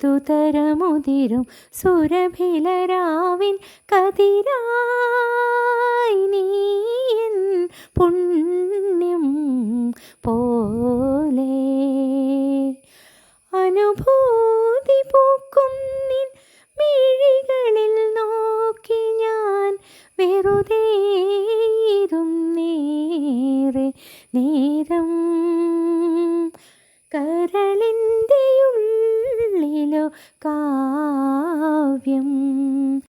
ഏതുതരമുതിരും സുരഭിലരാവിൻ കതിരായി നീയൻ പുണ്യം പോലെ അനുഭൂതി പൂക്കും നിൻ മിഴികളിൽ നോക്കി ഞാൻ വെറുതെ ഇരുന്നേറെ നേരം കരളിൻ്റെ ഉള്ളിലോ കാവ്യം